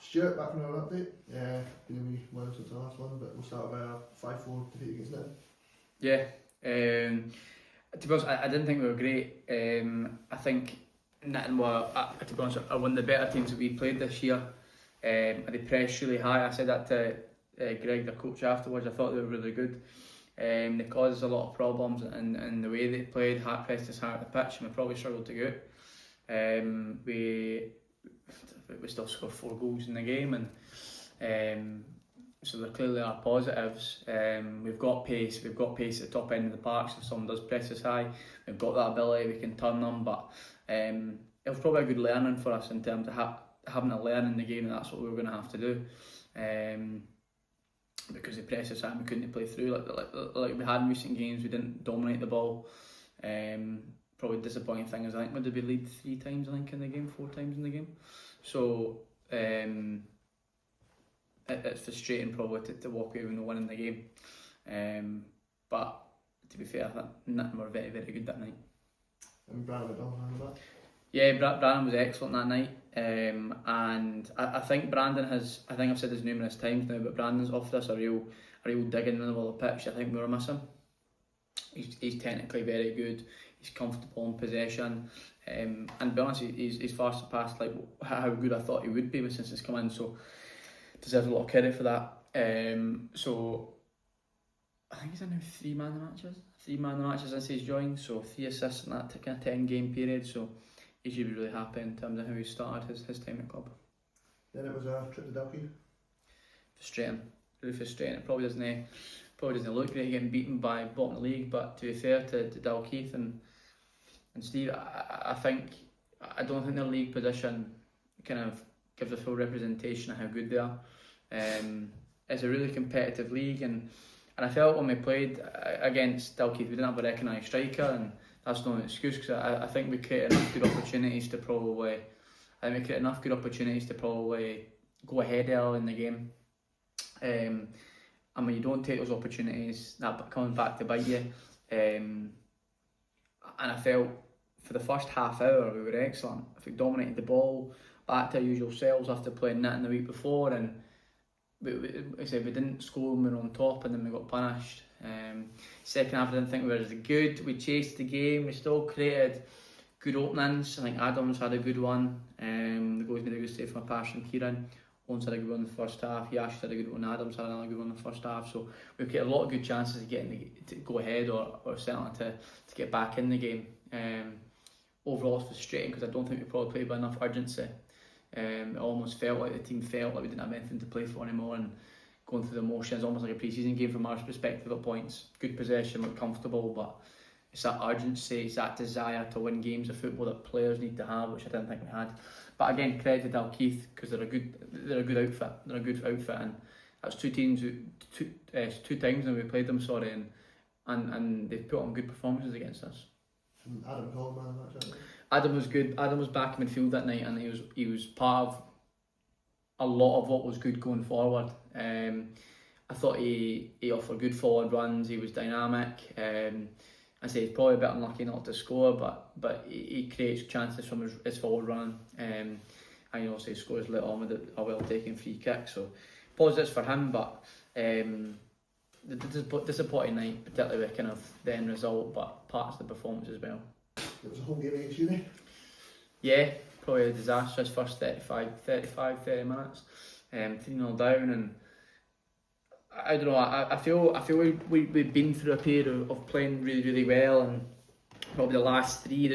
Stuart, back from our update. Been a wee while since the last one, but we'll start with a 5-4 defeat against them. Yeah, to be honest, I didn't think we were great. I think Nitton were, to be honest, are one of the better teams that we played this year. They pressed really high. I said that to Greg, the coach, afterwards. I thought they were really good. They caused us a lot of problems in the way they played, pressed us hard at the pitch, and we probably struggled to go out. We still scored 4 goals in the game, and so there clearly are positives. We've got pace at the top end of the park, so if someone does press us high, we've got that ability, we can turn them, but it was probably a good learning for us in terms of having to learn in the game, and that's what we were going to have to do. Because they pressed us high and we couldn't play through like we had in recent games. We didn't dominate the ball. Probably disappointing thing is I think we did lead 3 times in the game, 4 times in the game. So it's frustrating probably to walk away with no win in the game. But to be fair, I think Nitton were very, very good that night. And Brandon McDonald, yeah, Brandon was excellent that night. And I think Brandon has, I think I've said this numerous times now, but Brandon's offered us a real dig in the middle of the pitch. I think we were missing. He's technically very good. He's comfortable in possession, and to be honest, he's far surpassed like how good I thought he would be since he's come in. So deserves a lot of credit for that. So I think he's in now 3 man of the matches since he's joined. So 3 assists in that kind of 10-game period. So he should be really happy in terms of how he started his time at the club. Then it was a trip to Dalkeith. Frustrating, really frustrating. It probably doesn't look great getting beaten by bottom of the league, but to be fair to Dalkeith and Steve, I don't think their league position kind of gives a full representation of how good they are. It's a really competitive league, and I felt when we played against Dalkeith, we didn't have a recognised striker, and that's not an excuse because I think we created enough good opportunities to probably go ahead early in the game. And when you don't take those opportunities, that comes back to bite you. And I felt for the first half hour we were excellent. I think dominated the ball, back to our usual selves after playing Nitton the week before, and we didn't score when we were on top, and then we got punished. Second half I didn't think we were as good. We chased the game, we still created good openings. I think Adams had a good one. The goals made a good save from a pass from Kieran. Owens had a good one in the first half. He actually had a good one. Adams had another good one in the first half. So we've got a lot of good chances of getting to go ahead or certainly to get back in the game. Overall, it's frustrating because I don't think we probably played with enough urgency. It almost felt like the team felt like we didn't have anything to play for anymore, and going through the motions, almost like a pre-season game from our perspective at points. Good possession, looked comfortable, but it's that urgency, it's that desire to win games of football that players need to have, which I didn't think we had. But again, credit to Dalkeith because they're a good outfit. They're a good outfit, and that's 2 teams, 2 times when we played them. And they've put on good performances against us. And Adam Collin, man, that match. Adam was good. Adam was back in midfield that night, and he was part of a lot of what was good going forward. I thought he offered good forward runs. He was dynamic. I say he's probably a bit unlucky not to score, but he creates chances from his forward run. And he also scores later on with a well taken free kick. So positives for him, but the disappointing night, particularly with kind of the end result, but parts of the performance as well. It was a home game against Uni. Yeah, probably a disastrous first 30 minutes. 3-0 down, and I don't know. I feel we've been through a period of playing really, really well, and probably the last 3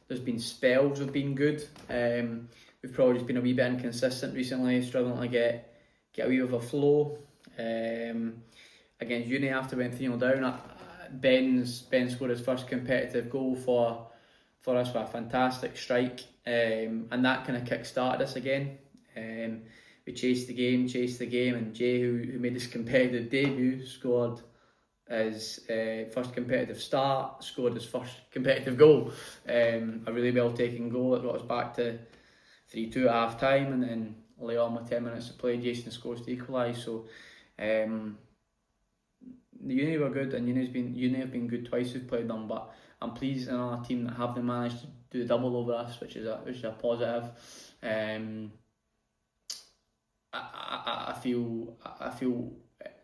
there's been spells of being good. We've probably just been a wee bit inconsistent recently, struggling to get a wee bit of a flow. Against Uni, after we went 3-0 down, Ben scored his first competitive goal for us with a fantastic strike, and that kind of kick-started us again. We chased the game, and Jay, who made his competitive debut, scored his first competitive start, scored his first competitive goal. A really well taken goal that got us back to 3-2 at half time, and then later on with 10 minutes to play, Jason scores to equalise. So the Uni were good, and Uni have been good twice we've played them, but I'm pleased in another team that haven't managed to do a double over us, which is a positive. I feel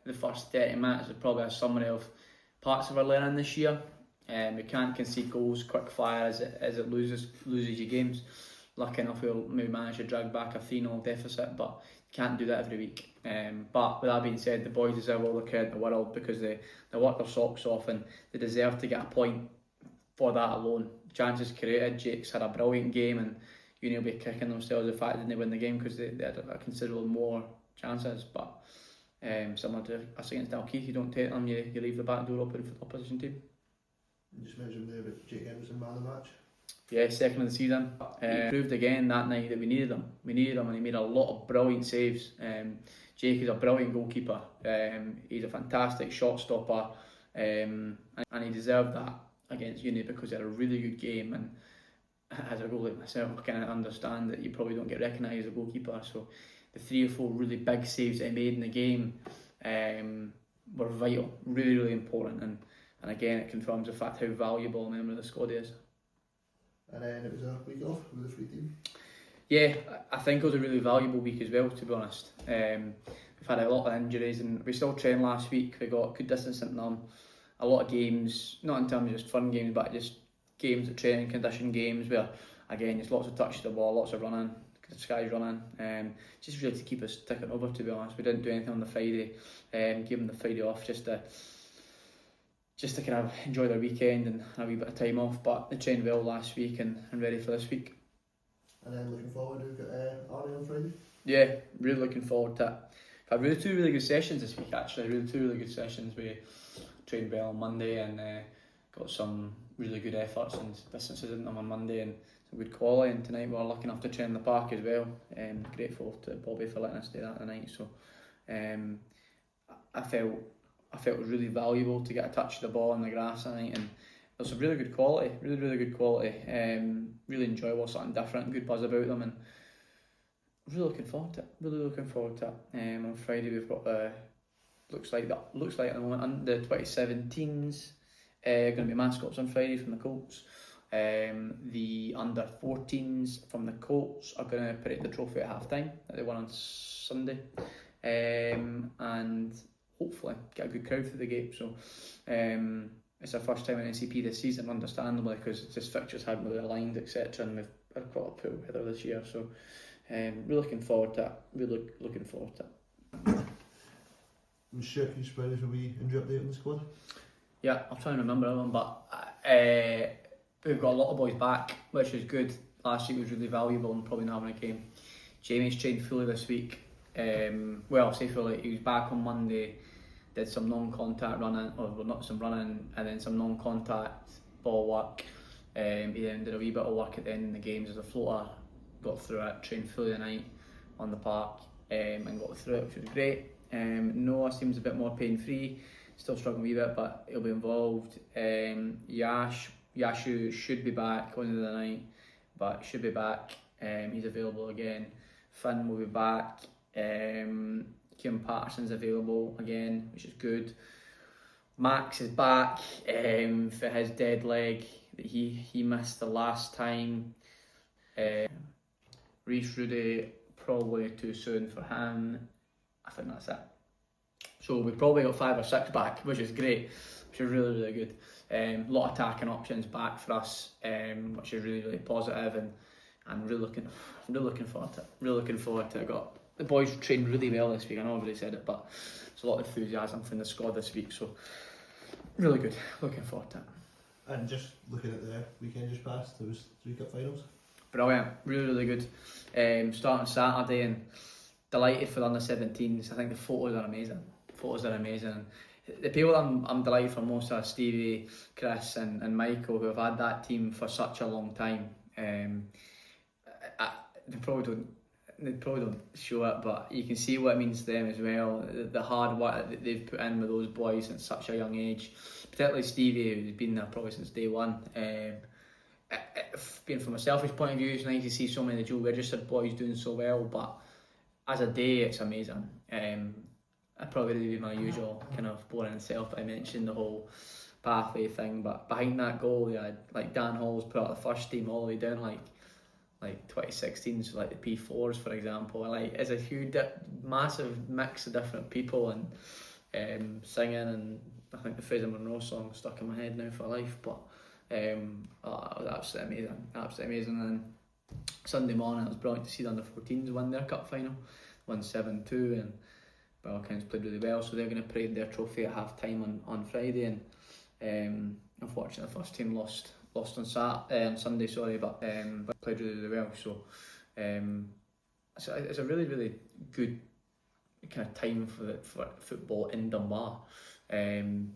the first 30 minutes is probably a summary of parts of our learning this year. We can't concede goals quick fire as it loses you games. Lucky enough we'll maybe manage to drag back a 3-0 deficit, but can't do that every week. But with that being said, the boys deserve all the credit in the world because they worked their socks off and they deserve to get a point for that alone. Chances created, Jake's had a brilliant game, and Uni will be kicking themselves the fact that they didn't win the game because they had a considerable more chances. But similar to us against Dalkeith, you don't take them, you leave the back door open for the opposition team. You just mentioned there about Jake Henderson, man of the match. Yeah, second of the season. He proved again that night that we needed him. We needed him, and he made a lot of brilliant saves. Jake is a brilliant goalkeeper. He's a fantastic shot stopper, and he deserved that against Uni because he had a really good game. And as a goalie myself, I can understand that you probably don't get recognised as a goalkeeper. So the 3 or 4 really big saves that he made in the game were vital, really, really important. And again, it confirms the fact how valuable a member of the squad is. And then it was a week off with the free team. Yeah, I think it was a really valuable week as well, to be honest. We've had a lot of injuries and we still trained last week. We got good distance into them. A lot of games, not in terms of just fun games, but just games of training, condition games where, again, just lots of touch to the ball, lots of running, skies running. Just really to keep us ticking over, to be honest. We didn't do anything on the Friday. Gave them the Friday off just to kind of enjoy their weekend and have a wee bit of time off, but they trained well last week and ready for this week. And then looking forward, we've got Arnie on Friday. Yeah, really looking forward to it. I've had 2 really good sessions this week actually, 2 really good sessions. We trained well on Monday and got some really good efforts and distances in them on Monday and some good quality, and tonight we were lucky enough to train in the park as well. Grateful to Bobby for letting us do that tonight. So I felt it was really valuable to get a touch of the ball on the grass tonight, and there's some really good quality, really good quality. Really enjoyable, something different, good buzz about them, and really looking forward to it. On Friday we've got looks like at the moment the 2017s going to be mascots on Friday from the Colts. The under 14s from the Colts are going to parade the trophy at half time that they won on Sunday, and hopefully get a good crowd through the gate. So it's our first time in NCP this season, understandably, because it's just fixtures hadn't really aligned, etc. And we've had quite a poor weather this year, so we're looking forward to it. I'm sure you spread us a wee injury update on the squad. Yeah, I'll try and remember everyone, but we've got a lot of boys back, which is good. Last week was really valuable and probably not having a game. Jamie's trained fully this week. Well, I'll say fully. He was back on Monday, did some non-contact running, or well, not some running, and then some non-contact ball work. He then did a wee bit of work at the end of the games as a floater, got through it, trained fully the night on the park, and got through it, which was great. Noah seems a bit more pain-free, still struggling a wee bit, but he'll be involved. Yashu should be back going into the night, but should be back. He's available again. Finn will be back. Kim Patterson's available again, which is good. Max is back for his dead leg that he missed the last time. Reece Rudy, probably too soon for him. I think that's it. So we've probably got 5 or 6 back, which is great, which is really good. A lot of attacking options back for us, which is really positive, and I'm really looking forward to it. Really looking forward to it. The boys trained really well this week. I know I've already said it, but there's a lot of enthusiasm from the squad this week, so really good. Looking forward to it. And just looking at the weekend just passed, there was 3 cup finals. Brilliant, really good. Starting Saturday, and delighted for the under 17s. I think the photos are amazing. The people I'm delighted for most are Stevie, Chris, and Michael, who have had that team for such a long time. They probably don't show it, but you can see what it means to them as well. The hard work that they've put in with those boys at such a young age, particularly Stevie, who's been there probably since day one. Being from a selfish point of view, it's nice to see so many of the dual registered boys doing so well, but as a day, it's amazing. I probably did my usual kind of boring self, but I mentioned the whole pathway thing, but behind that goal, you had like Dan Hall's put out the first team all the way down like like 2016s, like the P4s for example, and like it's a huge, massive mix of different people and singing, and I think the Fraser Monroe song stuck in my head now for life. But it was absolutely amazing. And Sunday morning, it was brilliant to see the under 14s win their cup final, won 7-2, and Dalkeith played really well, so they're going to parade their trophy at half time on Friday. And unfortunately, the first team lost on Sunday, sorry, but played really well. So it's a really good kind of time for football in Dunbar. When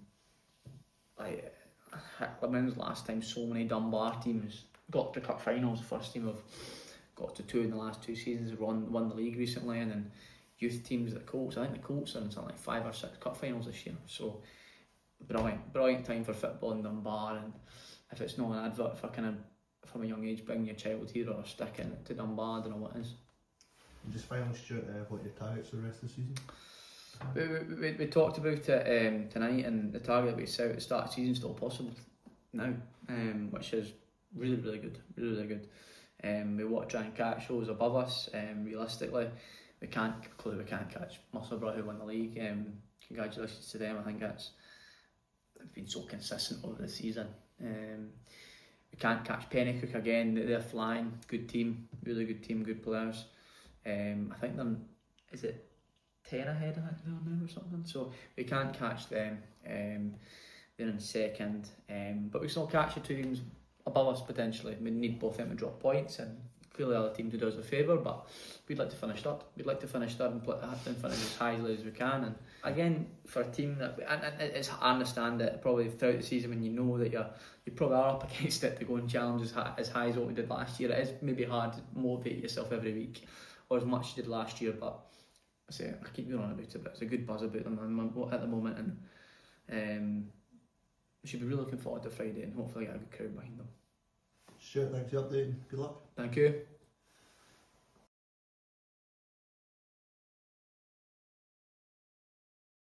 was the last time so many Dunbar teams got to cup finals? The first team have got to 2 in the last 2 seasons, have won the league recently, and then youth teams at the Colts. I think the Colts are in something like 5 or 6 cup finals this year. So brilliant time for football in Dunbar. And if it's not an advert for kind of from a young age bringing your child here or sticking it to Dunbar, I don't know what is. And just finally, Stuart, what are your targets for the rest of the season? We talked about it tonight, and the target that we set at the start of the season is still possible now, which is really good. We want to try and catch those above us. Realistically, we can't catch Musselburgh, who won the league. Congratulations to them. I think they've been so consistent over the season. We can't catch Pennycook again. They're flying. Good team, really good team, good players. I think is it 10 ahead, I think they are now or something. So we can't catch them. They're in second, but we still catch the 2 teams above us potentially. We need both them to drop points, and clearly the other team to do us a favour, but we'd like to finish third. We'd like to finish third and finish as highly as we can. And again, for a team that, and I understand that probably throughout the season when you know that you probably are up against it to go and challenge as high as what we did last year, it is maybe hard to motivate yourself every week, or as much as you did last year. But I keep going on about it, but it's a good buzz about them at the moment, and we should be really looking forward to Friday and hopefully get a good crowd behind them. Stuart, thanks for the update and good luck. Thank you.